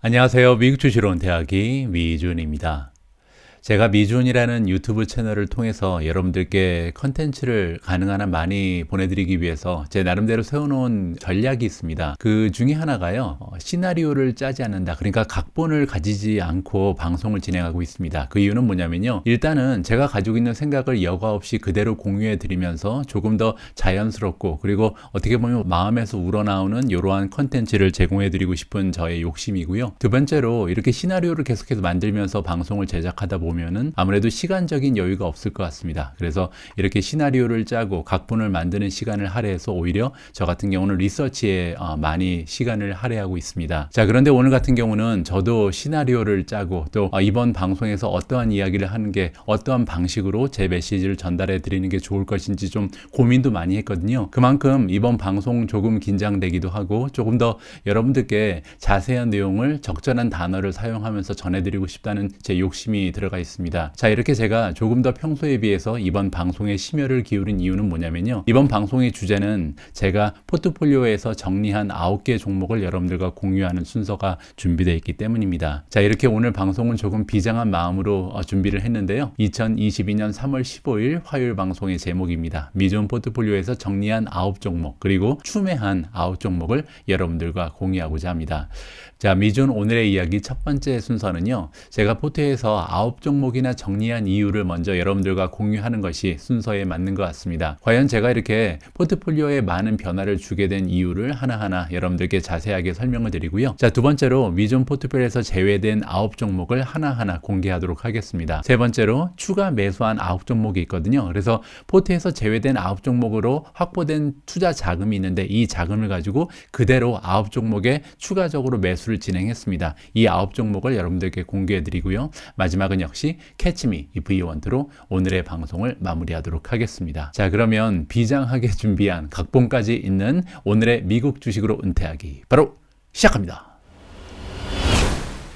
안녕하세요. 미국 주식으로 온 대학이 미준입니다. 제가 미준이라는 유튜브 채널을 통해서 여러분들께 컨텐츠를 가능한 한 많이 보내드리기 위해서 제 나름대로 세워놓은 전략이 있습니다. 그 중에 하나가요, 시나리오를 짜지 않는다. 그러니까 각본을 가지지 않고 방송을 진행하고 있습니다. 그 이유는 뭐냐면요, 일단은 제가 가지고 있는 생각을 여과 없이 그대로 공유해 드리면서 조금 더 자연스럽고, 그리고 어떻게 보면 마음에서 우러나오는 이러한 컨텐츠를 제공해 드리고 싶은 저의 욕심이고요. 두 번째로, 이렇게 시나리오를 계속해서 만들면서 방송을 제작하다 보면은 아무래도 시간적인 여유가 없을 것 같습니다. 그래서 이렇게 시나리오를 짜고 각본을 만드는 시간을 할애해서 오히려 저 같은 경우는 리서치에 많이 시간을 할애하고 있습니다. 자, 그런데 오늘 같은 경우는 저도 시나리오를 짜고 또 이번 방송에서 어떠한 이야기를 하는 게 어떠한 방식으로 제 메시지를 전달해 드리는 게 좋을 것인지 좀 고민도 많이 했거든요. 그만큼 이번 방송 조금 긴장되기도 하고 조금 더 여러분들께 자세한 내용을 적절한 단어를 사용하면서 전해드리고 싶다는 제 욕심이 들어가 있습니다. 자, 이렇게 제가 조금 더 평소에 비해서 이번 방송에 심혈을 기울인 이유는 뭐냐면요, 이번 방송의 주제는 제가 포트폴리오에서 정리한 9개 종목을 여러분들과 공유하는 순서가 준비되어 있기 때문입니다. 자, 이렇게 오늘 방송은 조금 비장한 마음으로 준비를 했는데요, 2022년 3월 15일 화요일 방송의 제목입니다. 미준 포트폴리오에서 정리한 9종목 그리고 추매한 9종목을 여러분들과 공유하고자 합니다. 자, 미준 오늘의 이야기 첫 번째 순서는요, 제가 포트에서 9종목이나 정리한 이유를 먼저 여러분들과 공유하는 것이 순서에 맞는 것 같습니다. 과연 제가 이렇게 포트폴리오에 많은 변화를 주게 된 이유를 하나하나 여러분들께 자세하게 설명을 드리고요. 자, 두 번째로 미준 포트폴리오에서 제외된 9종목을 하나하나 공개하도록 하겠습니다. 세 번째로 추가 매수한 9종목이 있거든요. 그래서 포트에서 제외된 9종목으로 확보된 투자 자금이 있는데 이 자금을 가지고 그대로 9종목에 추가적으로 매수를 진행했습니다. 이 9종목을 여러분들께 공개해 드리고요. 마지막은 역시 캐치미 V1로 오늘의 방송을 마무리하도록 하겠습니다. 자, 그러면 비장하게 준비한 각본까지 있는 오늘의 미국 주식으로 은퇴하기 바로 시작합니다.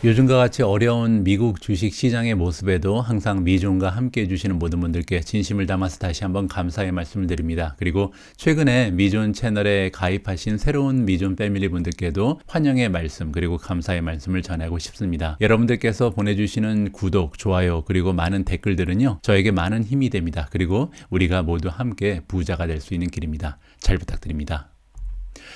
요즘과 같이 어려운 미국 주식 시장의 모습에도 항상 미준과 함께 해주시는 모든 분들께 진심을 담아서 다시 한번 감사의 말씀을 드립니다. 그리고 최근에 미준 채널에 가입하신 새로운 미준 패밀리 분들께도 환영의 말씀 그리고 감사의 말씀을 전하고 싶습니다. 여러분들께서 보내주시는 구독, 좋아요 그리고 많은 댓글들은요, 저에게 많은 힘이 됩니다. 그리고 우리가 모두 함께 부자가 될 수 있는 길입니다. 잘 부탁드립니다.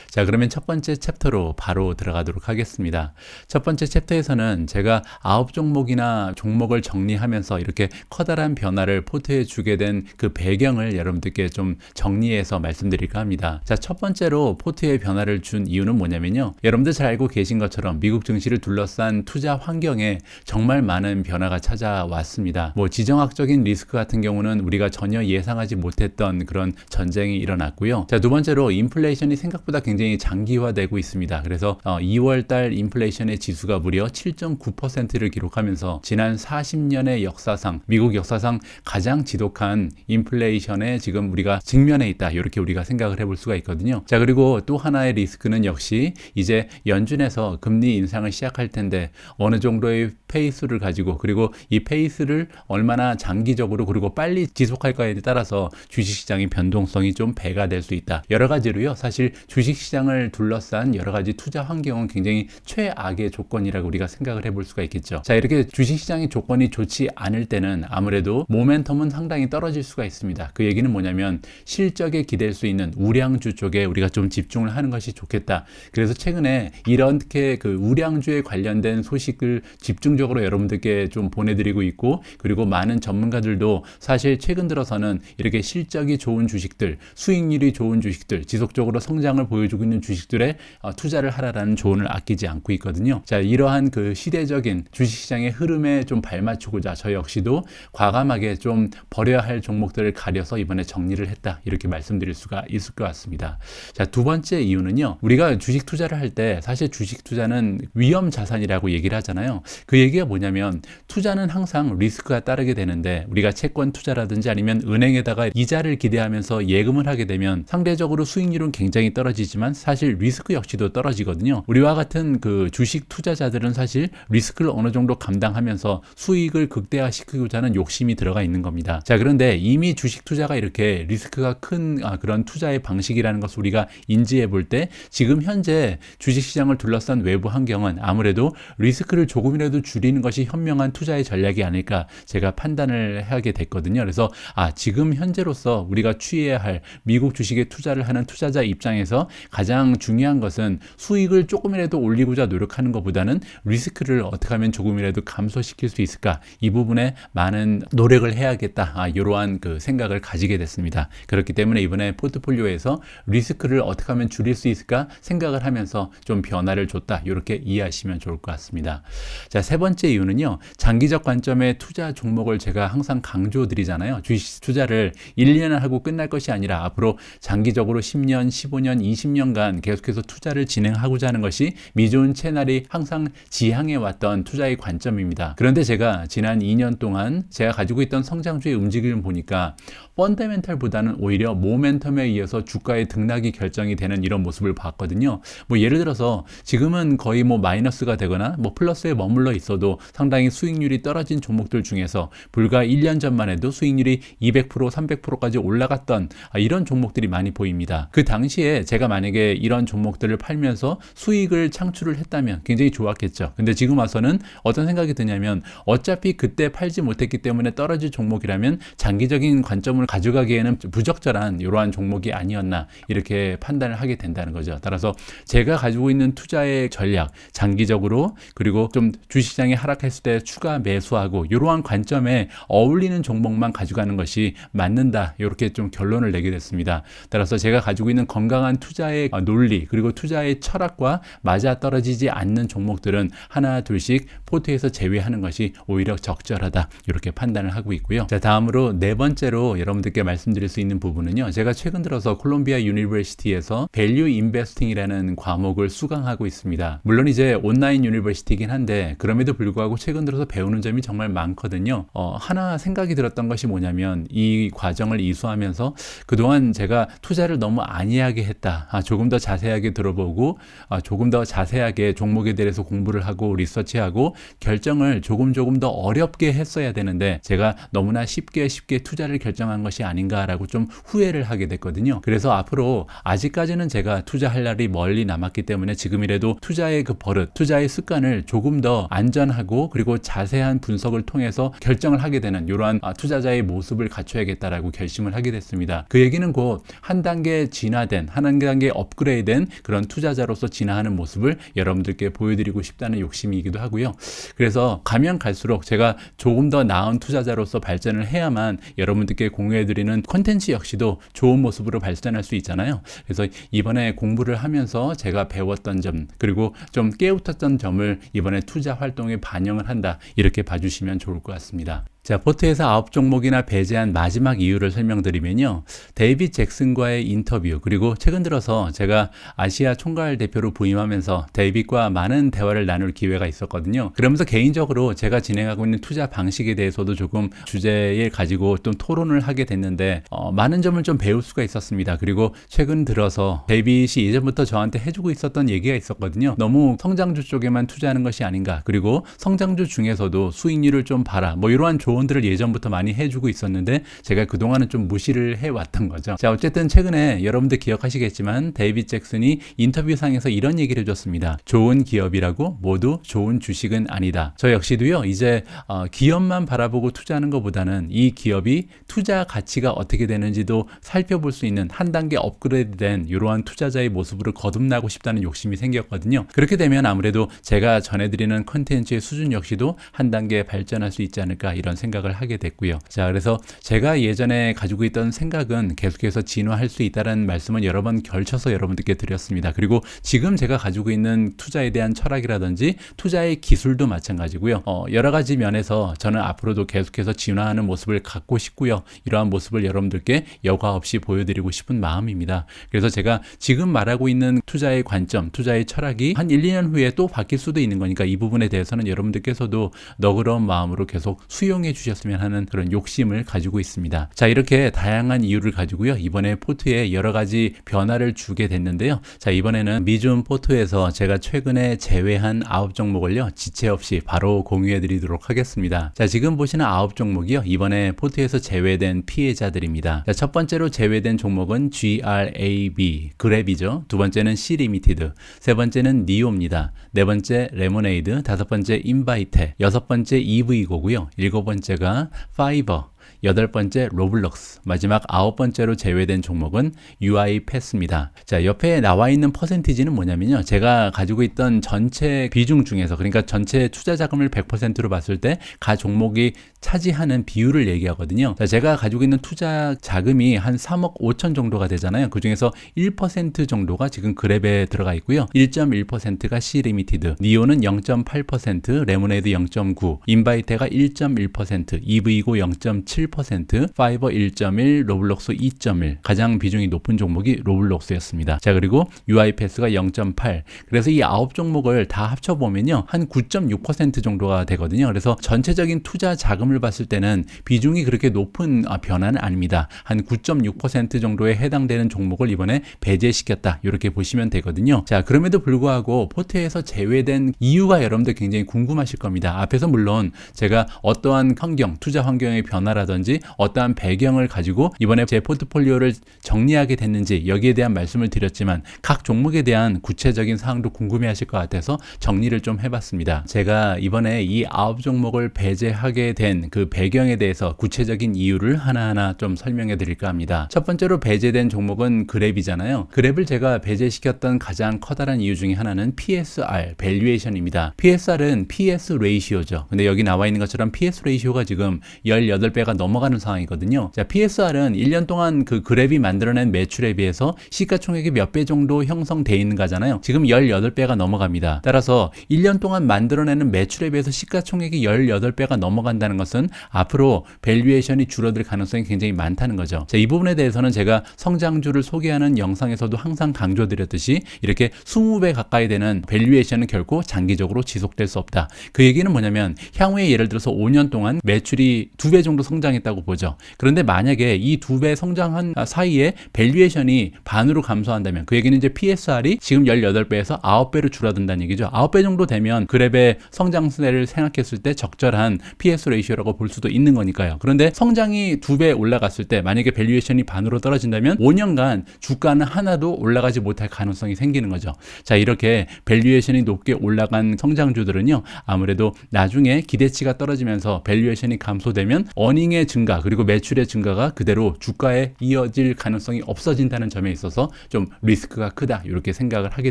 자, 그러면 첫 번째 챕터로 바로 들어가도록 하겠습니다. 첫 번째 챕터에서는 제가 9종목이나 종목을 정리하면서 이렇게 커다란 변화를 포트에 주게 된 그 배경을 여러분들께 좀 정리해서 말씀드릴까 합니다. 자, 첫 번째로 포트에 변화를 준 이유는 뭐냐면요, 여러분들 잘 알고 계신 것처럼 미국 증시를 둘러싼 투자 환경에 정말 많은 변화가 찾아왔습니다. 지정학적인 리스크 같은 경우는 우리가 전혀 예상하지 못했던 그런 전쟁이 일어났고요. 자, 두 번째로 인플레이션이 생각보다 굉장히 장기화되고 있습니다. 그래서 2월 달 인플레이션의 지수가 무려 7.9%를 기록하면서 지난 40년의 역사상, 미국 역사상 가장 지독한 인플레이션에 지금 우리가 직면해 있다, 이렇게 우리가 생각을 해볼 수가 있거든요. 자, 그리고 또 하나의 리스크는 역시 이제 연준에서 금리 인상을 시작할 텐데 어느 정도의 페이스를 가지고, 그리고 이 페이스를 얼마나 장기적으로 그리고 빨리 지속할까에 따라서 주식시장의 변동성이 좀 배가 될 수 있다. 여러 가지로요, 사실 주식시장을 둘러싼 여러 가지 투자 환경은 굉장히 최악의 조건이라고 우리가 생각을 해볼 수가 있겠죠. 자, 이렇게 주식시장의 조건이 좋지 않을 때는 아무래도 모멘텀은 상당히 떨어질 수가 있습니다. 그 얘기는 뭐냐면 실적에 기댈 수 있는 우량주 쪽에 우리가 좀 집중을 하는 것이 좋겠다. 그래서 최근에 이렇게 그 우량주에 관련된 소식을 집중적으로 여러분들께 좀 보내드리고 있고, 그리고 많은 전문가들도 사실 최근 들어서는 이렇게 실적이 좋은 주식들, 수익률이 좋은 주식들, 지속적으로 성장을 보여주고 있는 주식들에 투자를 하라라는 조언을 아끼지 않고 있거든요. 자, 이러한 그 시대적인 주식시장의 흐름에 좀 발맞추고자 저 역시도 과감하게 좀 버려야 할 종목들을 가려서 이번에 정리를 했다, 이렇게 말씀드릴 수가 있을 것 같습니다. 자, 두 번째 이유는요, 우리가 주식 투자를 할 때 사실 주식 투자는 위험 자산이라고 얘기를 하잖아요. 그 얘기가 뭐냐면 투자는 항상 리스크가 따르게 되는데 우리가 채권 투자라든지 아니면 은행에다가 이자를 기대하면서 예금을 하게 되면 상대적으로 수익률은 굉장히 떨어집니다. 떨어지지만 사실 리스크 역시도 떨어지거든요. 우리와 같은 그 주식 투자자들은 사실 리스크를 어느 정도 감당하면서 수익을 극대화시키고자 하는 욕심이 들어가 있는 겁니다. 자, 그런데 이미 주식 투자가 이렇게 리스크가 큰 그런 투자의 방식이라는 것을 우리가 인지해 볼 때 지금 현재 주식시장을 둘러싼 외부 환경은 아무래도 리스크를 조금이라도 줄이는 것이 현명한 투자의 전략이 아닐까 제가 판단을 하게 됐거든요. 그래서 지금 현재로서 우리가 취해야 할 미국 주식에 투자를 하는 투자자 입장에서 가장 중요한 것은 수익을 조금이라도 올리고자 노력하는 것보다는 리스크를 어떻게 하면 조금이라도 감소시킬 수 있을까, 이 부분에 많은 노력을 해야겠다, 이러한 그 생각을 가지게 됐습니다. 그렇기 때문에 이번에 포트폴리오에서 리스크를 어떻게 하면 줄일 수 있을까 생각을 하면서 좀 변화를 줬다, 이렇게 이해하시면 좋을 것 같습니다. 자, 세 번째 이유는요, 장기적 관점의 투자 종목을 제가 항상 강조드리잖아요. 주식 투자를 1년을 하고 끝날 것이 아니라 앞으로 장기적으로 10년, 15년, 20년간 계속해서 투자를 진행하고자 하는 것이 미존 채널이 항상 지향해왔던 투자의 관점입니다. 그런데 제가 지난 2년 동안 제가 가지고 있던 성장주의 움직임을 보니까 펀더멘탈보다는 오히려 모멘텀에 의해서 주가의 등락이 결정이 되는 이런 모습을 봤거든요. 뭐 예를 들어서 지금은 거의 뭐 마이너스가 되거나 뭐 플러스에 머물러 있어도 상당히 수익률이 떨어진 종목들 중에서 불과 1년 전만 해도 수익률이 200%, 300%까지 올라갔던 이런 종목들이 많이 보입니다. 그 당시에 제가 만약에 이런 종목들을 팔면서 수익을 창출을 했다면 굉장히 좋았겠죠. 근데 지금 와서는 어떤 생각이 드냐면 어차피 그때 팔지 못했기 때문에 떨어질 종목이라면 장기적인 관점을 가져가기에는 부적절한 이러한 종목이 아니었나, 이렇게 판단을 하게 된다는 거죠. 따라서 제가 가지고 있는 투자의 전략, 장기적으로 그리고 좀 주식시장이 하락했을 때 추가 매수하고 이러한 관점에 어울리는 종목만 가져가는 것이 맞는다, 이렇게 좀 결론을 내게 됐습니다. 따라서 제가 가지고 있는 건강한 투자의 논리 그리고 투자의 철학과 맞아떨어지지 않는 종목들은 하나 둘씩 포트에서 제외하는 것이 오히려 적절하다, 이렇게 판단을 하고 있고요. 자, 다음으로 네 번째로 여러분들께 말씀드릴 수 있는 부분은요, 제가 최근 들어서 콜롬비아 유니버시티에서 밸류 인베스팅이라는 과목을 수강하고 있습니다. 물론 이제 온라인 유니버시티이긴 한데 그럼에도 불구하고 최근 들어서 배우는 점이 정말 많거든요. 하나 생각이 들었던 것이 뭐냐면 이 과정을 이수하면서 그동안 제가 투자를 너무 안이하게 했다, 조금 더 자세하게 들어보고 조금 더 자세하게 종목에 대해서 공부를 하고 리서치하고 결정을 조금 더 어렵게 했어야 되는데 제가 너무나 쉽게 투자를 결정한 것이 아닌가라고 좀 후회를 하게 됐거든요. 그래서 앞으로 아직까지는 제가 투자할 날이 멀리 남았기 때문에 지금이라도 투자의 그 버릇, 투자의 습관을 조금 더 안전하고 그리고 자세한 분석을 통해서 결정을 하게 되는 이러한 투자자의 모습을 갖춰야겠다라고 결심을 하게 됐습니다. 그 얘기는 곧 한 단계 진화된, 한 단계 업그레이드된 그런 투자자로서 진화하는 모습을 여러분들께 보여드리고 싶다는 욕심이기도 하고요. 그래서 가면 갈수록 제가 조금 더 나은 투자자로서 발전을 해야만 여러분들께 공유해드리는 콘텐츠 역시도 좋은 모습으로 발전할 수 있잖아요. 그래서 이번에 공부를 하면서 제가 배웠던 점 그리고 좀 깨우쳤던 점을 이번에 투자 활동에 반영을 한다, 이렇게 봐주시면 좋을 것 같습니다. 자, 포트에서 9종목이나 배제한 마지막 이유를 설명드리면요, 데이빗 잭슨과의 인터뷰, 그리고 최근 들어서 제가 아시아 총괄 대표로 부임하면서 데이빗과 많은 대화를 나눌 기회가 있었거든요. 그러면서 개인적으로 제가 진행하고 있는 투자 방식에 대해서도 조금 주제를 가지고 좀 토론을 하게 됐는데 많은 점을 좀 배울 수가 있었습니다. 그리고 최근 들어서 데이빗이 예전부터 저한테 해주고 있었던 얘기가 있었거든요. 너무 성장주 쪽에만 투자하는 것이 아닌가, 그리고 성장주 중에서도 수익률을 좀 봐라, 뭐 이러한 조언들을 예전부터 많이 해주고 있었는데 제가 그동안은 좀 무시를 해왔던 거죠. 자, 어쨌든 최근에 여러분들 기억하시겠지만 데이빗 잭슨이 인터뷰상에서 이런 얘기를 해줬습니다. 좋은 기업이라고 모두 좋은 주식은 아니다. 저 역시도요, 이제 기업만 바라보고 투자하는 것보다는 이 기업이 투자 가치가 어떻게 되는지도 살펴볼 수 있는 한 단계 업그레이드된 이러한 투자자의 모습으로 거듭나고 싶다는 욕심이 생겼거든요. 그렇게 되면 아무래도 제가 전해드리는 컨텐츠의 수준 역시도 한 단계 발전할 수 있지 않을까, 이런 생각을 하게 됐고요. 자, 그래서 제가 예전에 가지고 있던 생각은 계속해서 진화할 수 있다는 말씀을 여러 번 걸쳐서 여러분들께 드렸습니다. 그리고 지금 제가 가지고 있는 투자에 대한 철학이라든지 투자의 기술도 마찬가지고요. 여러 가지 면에서 저는 앞으로도 계속해서 진화하는 모습을 갖고 싶고요. 이러한 모습을 여러분들께 여과 없이 보여드리고 싶은 마음입니다. 그래서 제가 지금 말하고 있는 투자의 관점, 투자의 철학이 한 1, 2년 후에 또 바뀔 수도 있는 거니까 이 부분에 대해서는 여러분들께서도 너그러운 마음으로 계속 수용해 주셨으면 하는 그런 욕심을 가지고 있습니다. 자, 이렇게 다양한 이유를 가지고요. 이번에 포트에 여러 가지 변화를 주게 됐는데요. 자, 이번에는 미존 포트에서 제가 최근에 제외한 9종목을요. 지체 없이 바로 공유해 드리도록 하겠습니다. 자, 지금 보시는 9종목이요. 이번에 포트에서 제외된 피해자들입니다. 자, 첫 번째로 제외된 종목은 GRAB, 그랩이죠. 두 번째는 C리미티드, 세 번째는 니오입니다. 네 번째 레모네이드, 다섯 번째 인바이테, 여섯 번째 EV고고요. 일곱 번째가 파이버, 여덟 번째 로블록스, 마지막 아홉 번째로 제외된 종목은 UiPath입니다. 자, 옆에 나와 있는 퍼센티지는 뭐냐면요. 제가 가지고 있던 전체 비중 중에서, 그러니까 전체 투자 자금을 100%로 봤을 때 가 종목이 차지하는 비율을 얘기하거든요. 자, 제가 가지고 있는 투자 자금이 한 3억 5천 정도가 되잖아요. 그 중에서 1% 정도가 지금 그랩에 들어가 있고요. 1.1%가 C리미티드, 니오는 0.8%, 레모네이드 0.9, 인바이테가 1.1%, EV고 0.7%, 파이버 1.1, 로블록스 2.1. 가장 비중이 높은 종목이 로블록스였습니다. 자, 그리고 UiPath가 0.8. 그래서 이 9종목을 다 합쳐보면요. 한 9.6% 정도가 되거든요. 그래서 전체적인 투자 자금을 봤을 때는 비중이 그렇게 높은 변화는 아닙니다. 한 9.6% 정도에 해당되는 종목을 이번에 배제시켰다. 이렇게 보시면 되거든요. 자, 그럼에도 불구하고 포트에서 제외된 이유가 여러분들 굉장히 궁금하실 겁니다. 앞에서 물론 제가 어떠한 환경, 투자 환경의 변화라든지 어떠한 배경을 가지고 이번에 제 포트폴리오를 정리하게 됐는지 여기에 대한 말씀을 드렸지만 각 종목에 대한 구체적인 사항도 궁금해하실 것 같아서 정리를 좀 해봤습니다. 제가 이번에 이 9종목을 배제하게 된 그 배경에 대해서 구체적인 이유를 하나하나 좀 설명해 드릴까 합니다. 첫 번째로 배제된 종목은 그랩이잖아요. 그랩을 제가 배제시켰던 가장 커다란 이유 중에 하나는 PSR, 밸류에이션입니다. PSR은 PS 레이시오죠. 근데 여기 나와 있는 것처럼 PS 레이시오가 지금 18배가 넘어가는 상황이거든요. 자, PSR은 1년 동안 그 그랩이 만들어낸 매출에 비해서 시가총액이 몇 배 정도 형성되어 있는 거잖아요. 지금 18배가 넘어갑니다. 따라서 1년 동안 만들어내는 매출에 비해서 시가총액이 18배가 넘어간다는 것은 앞으로 밸류에이션이 줄어들 가능성이 굉장히 많다는 거죠. 자, 이 부분에 대해서는 제가 성장주를 소개하는 영상에서도 항상 강조드렸듯이 이렇게 20배 가까이 되는 밸류에이션은 결코 장기적으로 지속될 수 없다. 그 얘기는 뭐냐면 향후에 예를 들어서 5년 동안 매출이 2배 정도 성장했다고 보죠. 그런데 만약에 이 2배 성장한 사이에 밸류에이션이 반으로 감소한다면 그 얘기는 이제 PSR이 지금 18배에서 9배로 줄어든다는 얘기죠. 9배 정도 되면 그랩의 성장세를 생각했을 때 적절한 PS 레이시오라고 볼 수도 있는 거니까요. 그런데 성장이 2배 올라갔을 때 만약에 밸류에이션이 반으로 떨어진다면 5년간 주가는 하나도 올라가지 못할 가능성이 생기는 거죠. 자, 이렇게 밸류에이션이 높게 올라간 성장주들은요. 아무래도 나중에 기대치가 떨어지면서 밸류에이션이 감소되면 어닝의 증가 그리고 매출의 증가가 그대로 주가에 이어질 가능성이 없어진다는 점에 있어서 좀 리스크가 크다 이렇게 생각을 하게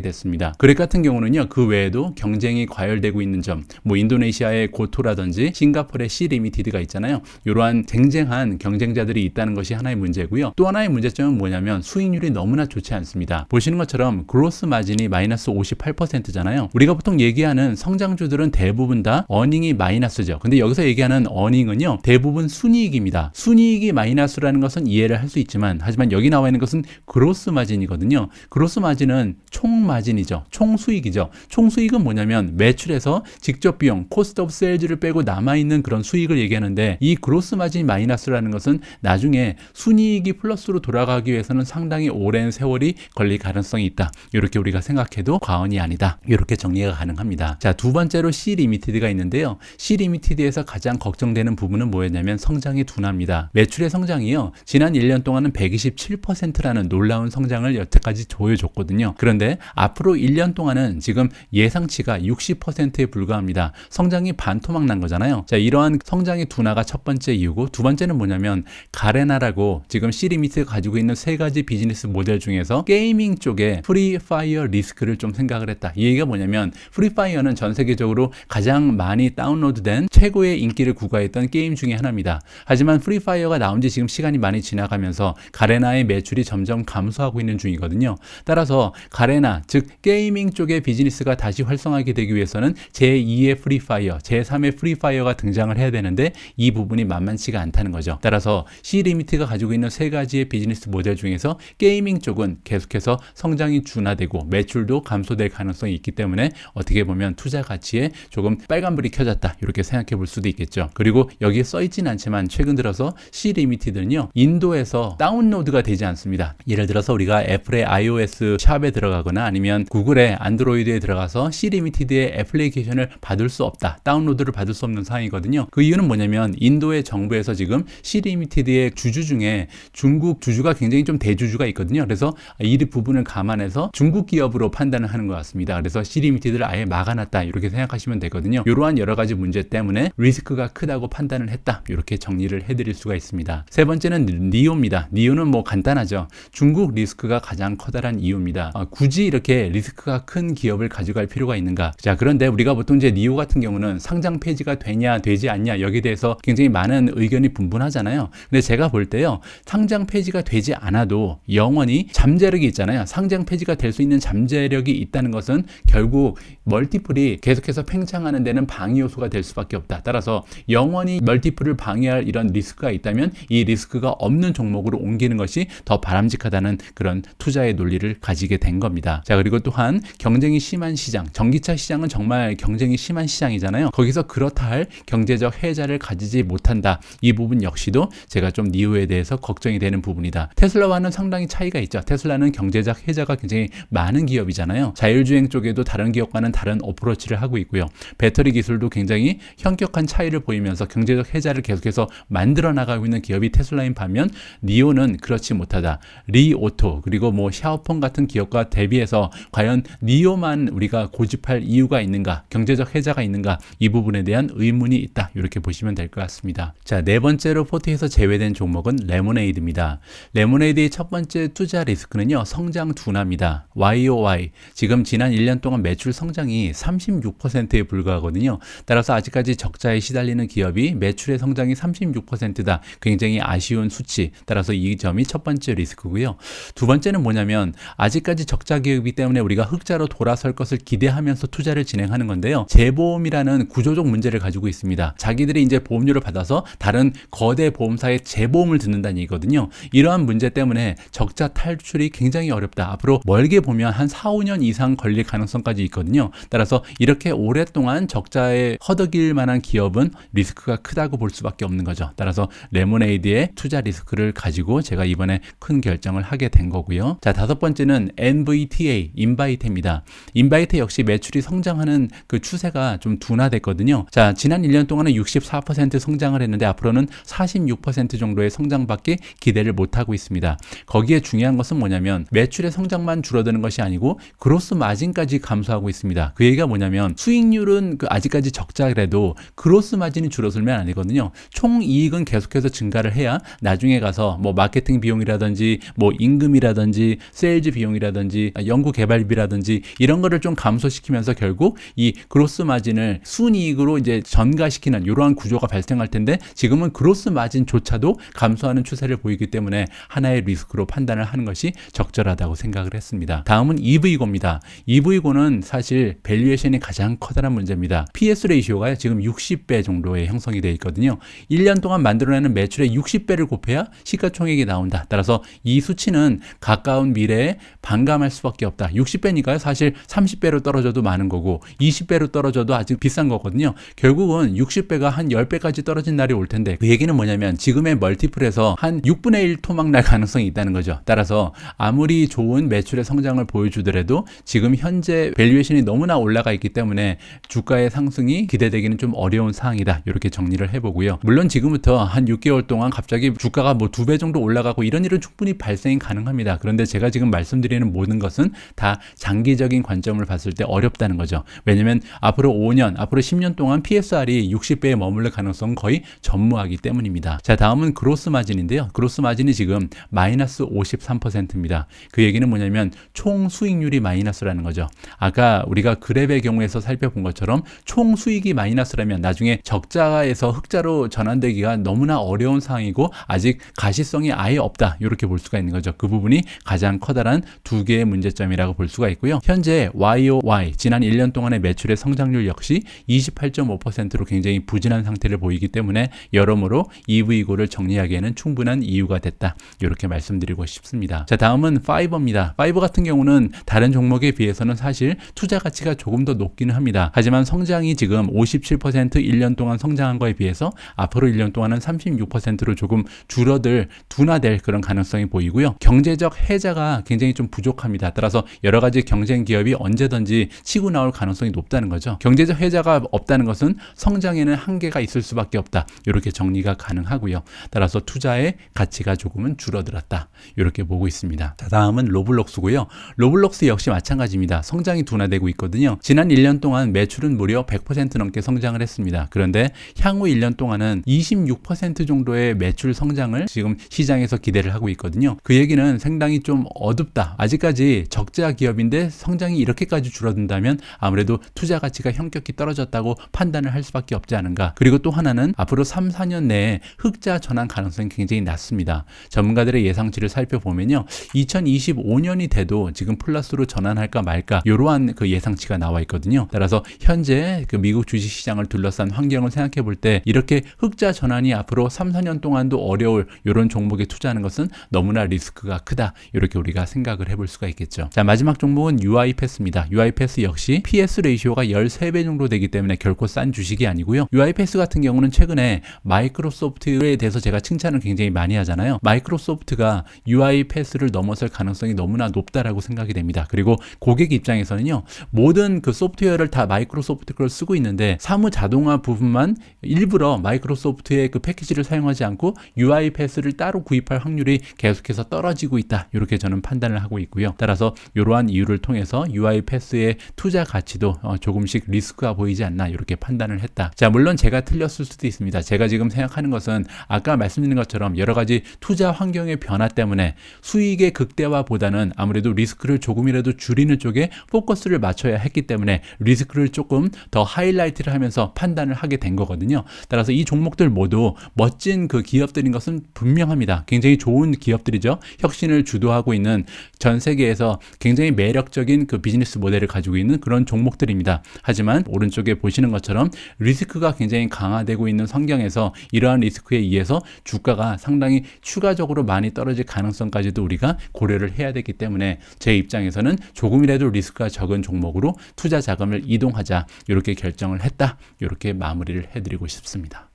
됐습니다. 그랩 같은 경우는요. 그 외에도 경쟁이 과열되고 있는 점, 뭐 인도네시아의 고토라든지 싱가포르의 C리미티드가 있잖아요. 이러한 쟁쟁한 경쟁자들이 있다는 것이 하나의 문제고요. 또 하나의 문제점은 뭐냐면 수익률이 너무나 좋지 않습니다. 보시는 것처럼 그로스 마진이 마이너스 58%잖아요. 우리가 보통 얘기하는 성장주들은 대부분 다 어닝이 마이너스죠. 근데 여기서 얘기하는 어닝은요. 대부분 순이익입니다. 순이익이 마이너스라는 것은 이해를 할 수 있지만 하지만 여기 나와 있는 것은 그로스 마진이거든요. 그로스 마진은 총 마진이죠. 총 수익이죠. 총 수익은 뭐냐면 매출에서 직접 비용, 코스트 오브 세일즈를 빼고 남아있는 그런 수익을 얘기하는데 이 그로스 마진이 마이너스라는 것은 나중에 순이익이 플러스로 돌아가기 위해서는 상당히 오랜 세월이 걸릴 가능성이 있다. 이렇게 우리가 생각해도 과언이 아니다. 이렇게 정리가 가능합니다. 자, 두 번째로 C리미티드가 있는데요. C리미티드에서 가장 걱정되는 부분은 뭐였냐면 성장의 둔화입니다. 매출의 성장이요. 지난 1년 동안은 127%라는 놀라운 성장을 여태까지 보여줬거든요. 그런데 앞으로 1년 동안은 지금 예상치가 60%에 불과합니다. 성장이 반토막 난 거잖아요. 자, 이러한 성장의 둔화가 첫 번째 이유고 두 번째는 뭐냐면 가레나라고 지금 C리미트가 가지고 있는 세 가지 비즈니스 모델 중에서 게이밍 쪽에 프리파이어 리스크를 좀 생각을 했다. 이 얘기가 뭐냐면 프리파이어는 전 세계적으로 가장 많이 다운로드된 최고의 인기를 구가했던 게임 중에 하나입니다. 하지만 프리파이어가 나온 지 지금 시간이 많이 지나가면서 가레나의 매출이 점점 감소하고 있는 중이거든요. 따라서 가레나, 즉 게이밍 쪽의 비즈니스가 다시 활성화하게 되기 위해서는 제2의 프리파이어, 제3의 프리파이어가 등장을 해야 되는데 이 부분이 만만치가 않다는 거죠. 따라서 C리미트가 가지고 있는 세 가지의 비즈니스 모델 중에서 게이밍 쪽은 계속해서 성장이 둔화되고 매출도 감소될 가능성이 있기 때문에 어떻게 보면 투자 가치에 조금 빨간불이 켜졌다 이렇게 생각해 볼 수도 있겠죠. 그리고 여기에 써있진 않지만 최근 들어서 C리미티드는요 인도에서 다운로드가 되지 않습니다. 예를 들어서 우리가 애플의 iOS 샵에 들어가거나 아니면 구글의 안드로이드에 들어가서 C리미티드의 애플리케이션을 받을 수 없다, 다운로드를 받을 수 없는 상황이거든요. 그 이유는 뭐냐면 인도의 정부에서 지금 C리미티드의 주주 중에 중국 주주가 굉장히 좀 대주주가 있거든요. 그래서 이 부분을 감안해서 중국 기업으로 판단을 하는 것 같습니다. 그래서 C리미티드를 아예 막아놨다 이렇게 생각하시면 되거든요. 이러한 여러 가지 문제 때문에 리스크가 크다고 판단을 했다 이렇게 정리를 해드릴 수가 있습니다. 세 번째는 니오입니다. 니오는 뭐 간단하죠. 중국 리스크가 가장 커다란 이유입니다. 굳이 이렇게 리스크가 큰 기업을 가져갈 필요가 있는가? 자, 그런데 우리가 보통 이제 니오 같은 경우는 상장 폐지가 되냐 되지 않냐 여기에 대해서 굉장히 많은 의견이 분분하잖아요. 근데 제가 볼 때요 상장 폐지가 되지 않아도 영원히 잠재력이 있잖아요. 상장 폐지가 될 수 있는 잠재력이 있다는 것은 결국 멀티플이 계속해서 팽창하는 데는 방해 요소가 될 수밖에 없다. 따라서 영원히 멀티플을 방해할 이런 리스크가 있다면 이 리스크가 없는 종목으로 옮기는 것이 더 바람직하다는 그런 투자의 논리를 가지게 된 겁니다. 자, 그리고 또한 경쟁이 심한 시장, 전기차 시장은 정말 경쟁이 심한 시장이잖아요. 거기서 그렇다 할 경제적 혜자를 가지지 못한다. 이 부분 역시도 제가 좀 니오에 대해서 걱정이 되는 부분이다. 테슬라와는 상당히 차이가 있죠. 테슬라는 경제적 혜자가 굉장히 많은 기업이잖아요. 자율주행 쪽에도 다른 기업과는 다른 어프로치를 하고 있고요. 배터리 기술도 굉장히 현격한 차이를 보이면서 경제적 혜자를 계속해서 만들어 나가고 있는 기업이 테슬라인 반면 니오는 그렇지 못하다. 리오토 그리고 뭐 샤오펑 같은 기업과 대비해서 과연 니오만 우리가 고집할 이유가 있는가, 경제적 혜자가 있는가, 이 부분에 대한 의문이 있다 이렇게 보시면 될 것 같습니다. 자, 네 번째로 포트에서 제외된 종목은 레모네이드입니다. 레모네이드의 첫 번째 투자 리스크는요 성장 둔화입니다. YOY 지금 지난 1년 동안 매출 성장이 36%에 불과하거든요. 따라서 아직까지 적자에 시달리는 기업이 매출의 성장이 36%다. 굉장히 아쉬운 수치. 따라서 이 점이 첫 번째 리스크고요. 두 번째는 뭐냐면 아직까지 적자 기업이기 때문에 우리가 흑자로 돌아설 것을 기대하면서 투자를 진행하는 건데요. 재보험이라는 구조적 문제를 가지고 있습니다. 자기들이 이제 보험료를 받아서 다른 거대 보험사의 재보험을 듣는다는 얘기거든요. 이러한 문제 때문에 적자 탈출이 굉장히 어렵다. 앞으로 멀게 보면 한 4, 5년 이상 걸릴 가능성까지 있거든요. 따라서 이렇게 오랫동안 적자에 허덕일 만한 기업은 리스크가 크다고 볼 수밖에 없는 거죠. 따라서 레모네이드의 투자 리스크를 가지고 제가 이번에 큰 결정을 하게 된 거고요. 자, 다섯 번째는 NVTA, 인바이테입니다. 인바이테 역시 매출이 성장하는 그 추세가 좀 둔화됐거든요. 자, 지난 1년 동안은 64% 성장을 했는데 앞으로는 46% 정도의 성장밖에 기대를 못하고 있습니다. 거기에 중요한 것은 뭐냐면 매출의 성장만 줄어드는 것이 아니고 그로스 마진까지 감소하고 있습니다. 그 얘기가 뭐냐면 수익률은 아직까지 적자라도 그로스 마진이 줄어들면 아니거든요. 총 이익은 계속해서 증가를 해야 나중에 가서 뭐 마케팅 비용이라든지 뭐 임금이라든지 세일즈 비용이라든지 연구 개발비라든지 이런 거를 좀 감소시키면서 결국 이 그로스 마진을 순이익으로 이제 전가시키는 이러한 구조가 발생할 텐데 지금은 그로스 마진조차도 감소하는 추세를 보이기 때문에 하나의 리스크로 판단을 하는 것이 적절하다고 생각을 했습니다. 다음은 EV고입니다. EV고는 사실 밸류에이션이 가장 커다란 문제입니다. PS 레이시오가 지금 60배 정도의 형성이 되어 있거든요. 1년 동안 만들어내는 매출의 60배를 곱해야 시가총액이 나온다. 따라서 이 수치는 가까운 미래에 반감할 수밖에 없다. 60배니까요. 사실 30배로 떨어져도 많은 거고 20배로 떨어져도 아직 비싼 거거든요. 결국은 60배가 한 10배까지 떨어진 날이 올 텐데 그 얘기는 뭐냐면 지금의 멀티플에서 한 6분의 1 토막 날 가능성이 있다는 거죠. 따라서 아무리 좋은 매출의 성장을 보여주더라도 지금 현재 밸류에이션이 너무나 올라가 있기 때문에 주가의 상승이 기대되기는 좀 어려운 상황이다. 이렇게 정리를 해보고요. 물론 지금부터 한 6개월 동안 갑자기 주가가 뭐 2배 정도 올라가고 이런 일은 충분히 발생이 가능합니다. 그런데 제가 지금 말씀드리는 모든 것은 다 장기적인 관점을 봤을 때 어렵다는 거죠. 왜냐면 앞으로 5년, 앞으로 10년 동안 PSR이 60배에 머물러 가능성은 거의 전무하기 때문입니다. 자, 다음은 그로스 마진인데요. 그로스 마진이 지금 마이너스 53%입니다. 그 얘기는 뭐냐면 총 수익률이 마이너스라는 거죠. 아까 우리가 그랩의 경우에서 살펴본 것처럼 총 수익이 마이너스라면 나중에 적자에서 흑자로 전환되기 내기가 너무나 어려운 상황이고 아직 가시성이 아예 없다, 이렇게 볼 수가 있는 거죠. 그 부분이 가장 커다란 두 개의 문제점이라고 볼 수가 있고요. 현재 YOY 지난 1년 동안의 매출의 성장률 역시 28.5%로 굉장히 부진한 상태를 보이기 때문에 여러모로 EV고를 정리하기에는 충분한 이유가 됐다, 이렇게 말씀드리고 싶습니다. 자, 다음은 파이버입니다. 파이버 같은 경우는 다른 종목에 비해서는 사실 투자 가치가 조금 더 높기는 합니다. 하지만 성장이 지금 57% 1년 동안 성장한 거에 비해서 앞으로 1년 동안은 36%로 조금 둔화될 그런 가능성이 보이고요. 경제적 해자가 굉장히 좀 부족합니다. 따라서 여러 가지 경쟁 기업이 언제든지 치고 나올 가능성이 높다는 거죠. 경제적 해자가 없다는 것은 성장에는 한계가 있을 수밖에 없다, 이렇게 정리가 가능하고요. 따라서 투자의 가치가 조금은 줄어들었다, 이렇게 보고 있습니다. 자, 다음은 로블록스고요. 로블록스 역시 마찬가지입니다. 성장이 둔화되고 있거든요. 지난 1년 동안 매출은 무려 100% 넘게 성장을 했습니다. 그런데 향후 1년 동안은 26% 정도의 매출 성장을 지금 시장에서 기대를 하고 있거든요. 그 얘기는 상당히 좀 어둡다. 아직까지 적자 기업인데 성장이 이렇게까지 줄어든다면 아무래도 투자 가치가 현격히 떨어졌다고 판단을 할 수밖에 없지 않은가. 그리고 또 하나는 앞으로 3, 4년 내에 흑자 전환 가능성이 굉장히 낮습니다. 전문가들의 예상치를 살펴보면요, 2025년이 돼도 지금 플러스로 전환할까 말까 이러한 그 예상치가 나와 있거든요. 따라서 현재 그 미국 주식시장을 둘러싼 환경을 생각해 볼 때 이렇게 흑자 전환이 앞으로 3, 4년 동안도 어려울 이런 종목에 투자하는 것은 너무나 리스크가 크다, 이렇게 우리가 생각을 해볼 수가 있겠죠. 자, 마지막 종목은 UiPath입니다. UiPath 역시 PS 레이시오가 13배 정도 되기 때문에 결코 싼 주식이 아니고요. UiPath 같은 경우는 최근에 마이크로소프트에 대해서 제가 칭찬을 굉장히 많이 하잖아요. 마이크로소프트가 UiPath를 넘어설 가능성이 너무나 높다라고 생각이 됩니다. 그리고 고객 입장에서는요, 모든 그 소프트웨어를 다 마이크로소프트 걸 쓰고 있는데 사무 자동화 부분만 일부러 마이크로소프트의 그 패키지를 사용하지 않고 UiPath를 따로 구입할 확률이 계속해서 떨어지고 있다, 이렇게 저는 판단을 하고 있고요. 따라서 이러한 이유를 통해서 UiPath의 투자 가치도 조금씩 리스크가 보이지 않나, 이렇게 판단을 했다. 자, 물론 제가 틀렸을 수도 있습니다. 제가 지금 생각하는 것은 아까 말씀드린 것처럼 여러 가지 투자 환경의 변화 때문에 수익의 극대화보다는 아무래도 리스크를 조금이라도 줄이는 쪽에 포커스를 맞춰야 했기 때문에 리스크를 조금 더 하이라이트를 하면서 판단을 하게 된 거거든요. 따라서 이 종목들 모두 멋진 그 기업들인 것은 분명합니다. 굉장히 좋은 기업들이죠. 혁신을 주도하고 있는, 전 세계에서 굉장히 매력적인 그 비즈니스 모델을 가지고 있는 그런 종목들입니다. 하지만 오른쪽에 보시는 것처럼 리스크가 굉장히 강화되고 있는 환경에서 이러한 리스크에 의해서 주가가 상당히 추가적으로 많이 떨어질 가능성까지도 우리가 고려를 해야 되기 때문에 제 입장에서는 조금이라도 리스크가 적은 종목으로 투자 자금을 이동하자, 이렇게 결정을 했다, 이렇게 마무리를 해드리고 싶습니다.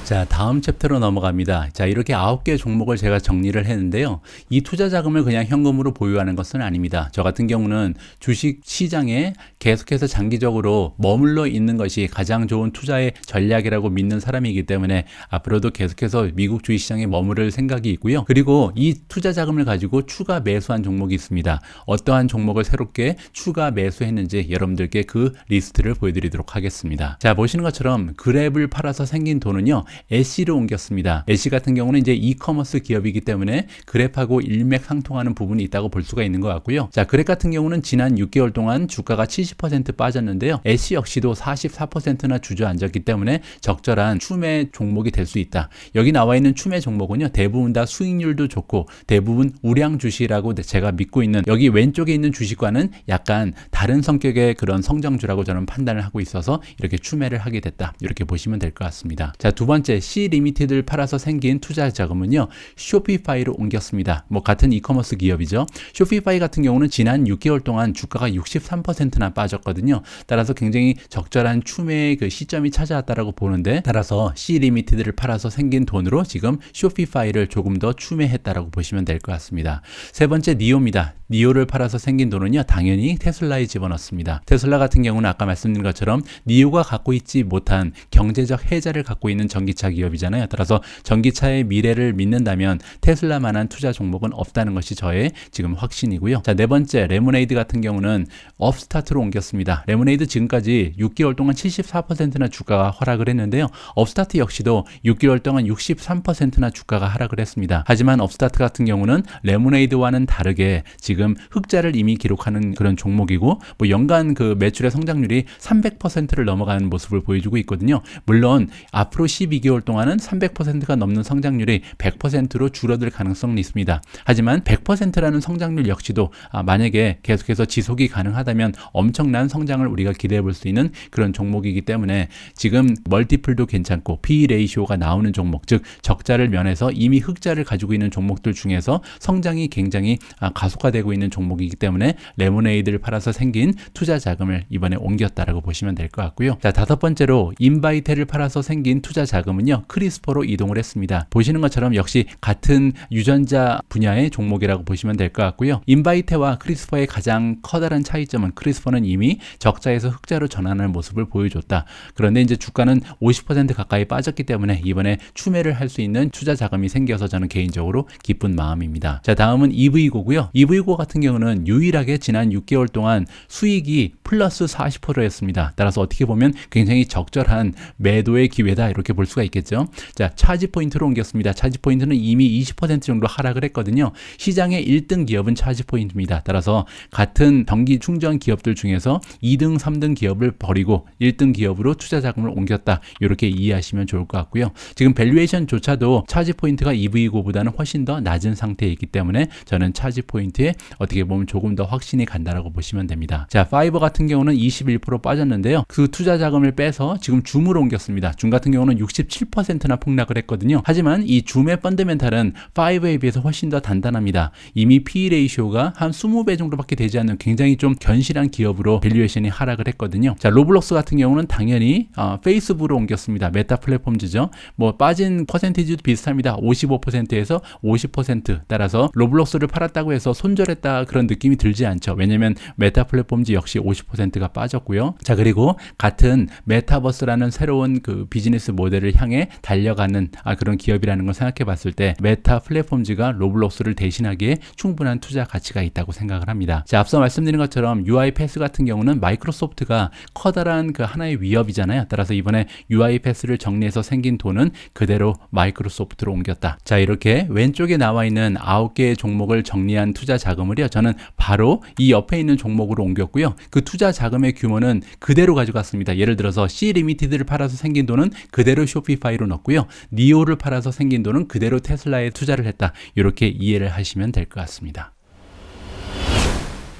자, 다음 챕터로 넘어갑니다. 자, 이렇게 9개 종목을 제가 정리를 했는데요. 이 투자 자금을 그냥 현금으로 보유하는 것은 아닙니다. 저 같은 경우는 주식 시장에 계속해서 장기적으로 머물러 있는 것이 가장 좋은 투자의 전략이라고 믿는 사람이기 때문에 앞으로도 계속해서 미국 주식 시장에 머무를 생각이 있고요. 그리고 이 투자 자금을 가지고 추가 매수한 종목이 있습니다. 어떠한 종목을 새롭게 추가 매수했는지 여러분들께 그 리스트를 보여드리도록 하겠습니다. 자, 보시는 것처럼 그랩을 팔아서 생긴 돈은요, 애쉬로 옮겼습니다. 애쉬 같은 경우는 이제 이커머스 기업이기 때문에 그랩하고 일맥상통하는 부분이 있다고 볼 수가 있는 것 같고요. 자, 그랩 같은 경우는 지난 6개월 동안 주가가 70% 빠졌는데요. 애쉬 역시도 44%나 주저앉았기 때문에 적절한 추매 종목이 될 수 있다. 여기 나와 있는 추매 종목은요, 대부분 다 수익률도 좋고 대부분 우량 주식이라고 제가 믿고 있는, 여기 왼쪽에 있는 주식과는 약간 다른 성격의 그런 성장주라고 저는 판단을 하고 있어서 이렇게 추매를 하게 됐다, 이렇게 보시면 될 것 같습니다. 자, 두 번째, C 리미티드를 팔아서 생긴 투자 자금은요, 쇼피파이로 옮겼습니다. 뭐 같은 이커머스 기업이죠. 쇼피파이 같은 경우는 지난 6개월 동안 주가가 63%나 빠졌거든요. 따라서 굉장히 적절한 추매의 그 시점이 찾아왔다라고 보는데, 따라서 C 리미티드를 팔아서 생긴 돈으로 지금 쇼피파이를 조금 더 추매했다라고 보시면 될 것 같습니다. 세 번째, 니오입니다. 니오를 팔아서 생긴 돈은요, 당연히 테슬라에 집어넣습니다. 테슬라 같은 경우는 아까 말씀드린 것처럼 니오가 갖고 있지 못한 경제적 해자를 갖고 있는 전기차 전기차 기업이잖아요. 따라서 전기차의 미래를 믿는다면 테슬라만한 투자 종목은 없다는 것이 저의 지금 확신이고요. 자, 네 번째, 레모네이드 같은 경우는 업스타트로 옮겼습니다. 레모네이드 지금까지 6개월 동안 74%나 주가가 하락을 했는데요. 업스타트 역시도 6개월 동안 63%나 주가가 하락을 했습니다. 하지만 업스타트 같은 경우는 레모네이드와는 다르게 지금 흑자를 이미 기록하는 그런 종목이고, 뭐 연간 그 매출의 성장률이 300%를 넘어가는 모습을 보여주고 있거든요. 물론 앞으로 12개월 동안은 300%가 넘는 성장률이 100%로 줄어들 가능성이 있습니다. 하지만 100%라는 성장률 역시도 만약에 계속해서 지속이 가능하다면 엄청난 성장을 우리가 기대해 볼 수 있는 그런 종목이기 때문에 지금 멀티플도 괜찮고 PE 레이시오가 나오는 종목, 즉 적자를 면해서 이미 흑자를 가지고 있는 종목들 중에서 성장이 굉장히 가속화되고 있는 종목이기 때문에 레모네이드를 팔아서 생긴 투자 자금을 이번에 옮겼다라고 보시면 될 것 같고요. 자, 다섯 번째로 인바이텔을 팔아서 생긴 투자 자금은요, 크리스퍼로 이동을 했습니다. 보시는 것처럼 역시 같은 유전자 분야의 종목이라고 보시면 될 것 같고요. 인바이테와 크리스퍼의 가장 커다란 차이점은 크리스퍼는 이미 적자에서 흑자로 전환하는 모습을 보여줬다. 그런데 이제 주가는 50% 가까이 빠졌기 때문에 이번에 추매를 할 수 있는 투자 자금이 생겨서 저는 개인적으로 기쁜 마음입니다. 자, 다음은 EV고고요. EV고 같은 경우는 유일하게 지난 6개월 동안 수익이 플러스 40%였습니다. 따라서 어떻게 보면 굉장히 적절한 매도의 기회다, 이렇게 볼 수가 있겠죠. 자, 차지 포인트로 옮겼습니다. 차지 포인트는 이미 20% 정도 하락을 했거든요. 시장의 1등 기업은 차지 포인트입니다. 따라서 같은 전기 충전 기업들 중에서 2등, 3등 기업을 버리고 1등 기업으로 투자 자금을 옮겼다, 이렇게 이해하시면 좋을 것 같고요. 지금 밸류에이션조차도 차지 포인트가 EV고보다는 훨씬 더 낮은 상태이기 때문에 저는 차지 포인트에 어떻게 보면 조금 더 확신이 간다라고 보시면 됩니다. 자, 파이버 같은 경우는 21% 빠졌는데요. 그 투자 자금을 빼서 지금 줌으로 옮겼습니다. 줌 같은 경우는 67%나 폭락을 했거든요. 하지만 이 줌의 펀더멘탈은 파이버에 비해서 훨씬 더 단단합니다. 이미 PE 레이시오가 한 20배 정도밖에 되지 않는 굉장히 좀 견실한 기업으로 밸류에이션이 하락을 했거든요. 자, 로블록스 같은 경우는 당연히 페이스북으로 옮겼습니다. 메타 플랫폼즈죠. 뭐 빠진 퍼센티지도 비슷합니다. 55%에서 50%. 따라서 로블록스를 팔았다고 해서 손절했다 그런 느낌이 들지 않죠. 왜냐면 메타 플랫폼즈 역시 50%가 빠졌고요. 자, 그리고 같은 메타버스라는 새로운 그 비즈니스 모델을 향해 달려가는 그런 기업이라는 걸 생각해 봤을 때 메타 플랫폼즈가 로블록스를 대신하기에 충분한 투자 가치가 있다고 생각을 합니다. 자, 앞서 말씀드린 것처럼 UiPath 같은 경우는 마이크로소프트가 커다란 그 하나의 위협이잖아요. 따라서 이번에 UiPath를 정리해서 생긴 돈은 그대로 마이크로소프트로 옮겼다. 자, 이렇게 왼쪽에 나와 있는 9개의 종목을 정리한 투자 자금을요, 저는 바로 이 옆에 있는 종목으로 옮겼고요. 그 투자 자금의 규모는 그대로 가져갔습니다. 예를 들어서 C 리미티드를 팔아서 생긴 돈은 그대로 쇼피파이로 넣었고요. 니오를 팔아서 생긴 돈은 그대로 테슬라에 투자를 했다. 이렇게 이해를 하시면 될 것 같습니다.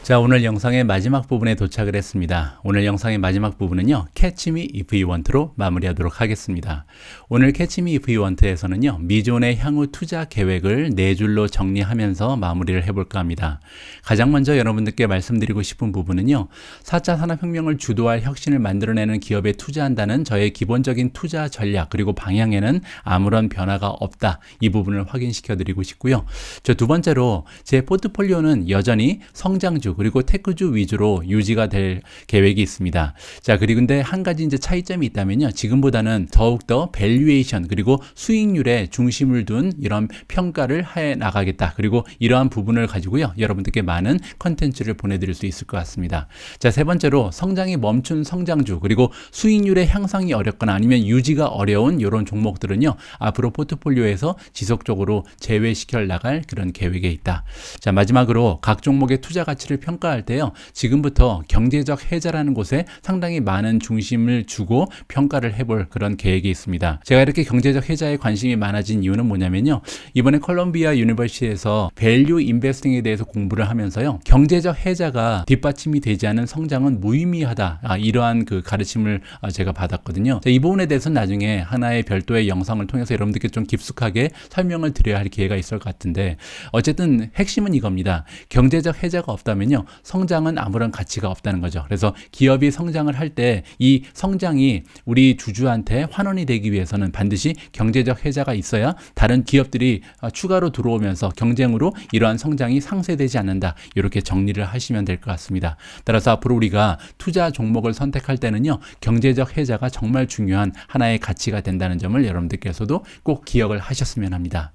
자, 오늘 영상의 마지막 부분에 도착을 했습니다. 오늘 영상의 마지막 부분은요, Catch Me If You Want로 마무리하도록 하겠습니다. 오늘 Catch Me If You Want에서는요, 미존의 향후 투자 계획을 4줄로 정리하면서 마무리를 해볼까 합니다. 가장 먼저 여러분들께 말씀드리고 싶은 부분은요, 4차 산업혁명을 주도할 혁신을 만들어내는 기업에 투자한다는 저의 기본적인 투자 전략 그리고 방향에는 아무런 변화가 없다, 이 부분을 확인시켜 드리고 싶고요. 저 두 번째로 제 포트폴리오는 여전히 성장주 그리고 테크주 위주로 유지가 될 계획이 있습니다. 자, 그리고 근데 한 가지 이제 차이점이 있다면요, 지금보다는 더욱더 밸류에이션 그리고 수익률에 중심을 둔 이런 평가를 해 나가겠다. 그리고 이러한 부분을 가지고요, 여러분들께 많은 컨텐츠를 보내드릴 수 있을 것 같습니다. 자, 세 번째로 성장이 멈춘 성장주 그리고 수익률의 향상이 어렵거나 아니면 유지가 어려운 이런 종목들은요, 앞으로 포트폴리오에서 지속적으로 제외시켜 나갈 그런 계획에 있다. 자, 마지막으로 각 종목의 투자 가치를 평가할 때요, 지금부터 경제적 해자라는 곳에 상당히 많은 중심을 주고 평가를 해볼 그런 계획이 있습니다. 제가 이렇게 경제적 해자에 관심이 많아진 이유는 뭐냐면요, 이번에 콜롬비아 유니버시티에서 밸류 인베스팅에 대해서 공부를 하면서요, 경제적 해자가 뒷받침이 되지 않은 성장은 무의미하다, 이러한 그 가르침을 제가 받았거든요. 이 부분에 대해서는 나중에 하나의 별도의 영상을 통해서 여러분들께 좀 깊숙하게 설명을 드려야 할 기회가 있을 것 같은데, 어쨌든 핵심은 이겁니다. 경제적 해자가 없다면요, 되면요, 성장은 아무런 가치가 없다는 거죠. 그래서 기업이 성장을 할 때 이 성장이 우리 주주한테 환원이 되기 위해서는 반드시 경제적 혜자가 있어야 다른 기업들이 추가로 들어오면서 경쟁으로 이러한 성장이 상쇄되지 않는다. 이렇게 정리를 하시면 될 것 같습니다. 따라서 앞으로 우리가 투자 종목을 선택할 때는요, 경제적 혜자가 정말 중요한 하나의 가치가 된다는 점을 여러분들께서도 꼭 기억을 하셨으면 합니다.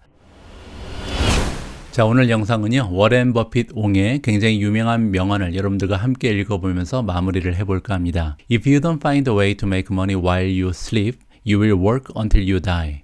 자, 오늘 영상은요, 워렌 버핏 옹의 굉장히 유명한 명언을 여러분들과 함께 읽어보면서 마무리를 해볼까 합니다. If you don't find a way to make money while you sleep, you will work until you die.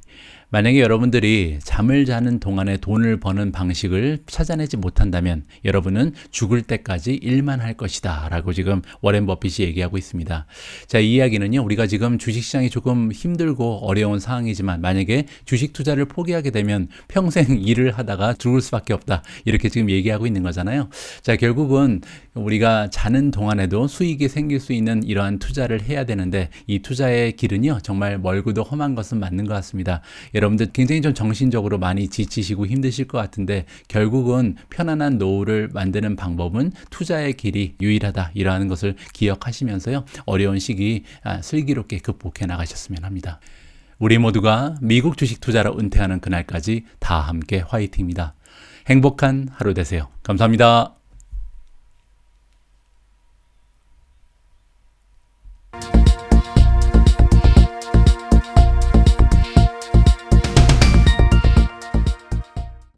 만약에 여러분들이 잠을 자는 동안에 돈을 버는 방식을 찾아내지 못한다면 여러분은 죽을 때까지 일만 할 것이다 라고 지금 워렌 버핏이 얘기하고 있습니다. 자, 이 이야기는요, 우리가 지금 주식시장이 조금 힘들고 어려운 상황이지만 만약에 주식 투자를 포기하게 되면 평생 일을 하다가 죽을 수밖에 없다, 이렇게 지금 얘기하고 있는 거잖아요. 자, 결국은 우리가 자는 동안에도 수익이 생길 수 있는 이러한 투자를 해야 되는데 이 투자의 길은요, 정말 멀고도 험한 것은 맞는 것 같습니다. 여러분들 굉장히 좀 정신적으로 많이 지치시고 힘드실 것 같은데 결국은 편안한 노후를 만드는 방법은 투자의 길이 유일하다, 이러한 것을 기억하시면서요, 어려운 시기 슬기롭게 극복해 나가셨으면 합니다. 우리 모두가 미국 주식 투자로 은퇴하는 그날까지 다 함께 화이팅입니다. 행복한 하루 되세요. 감사합니다.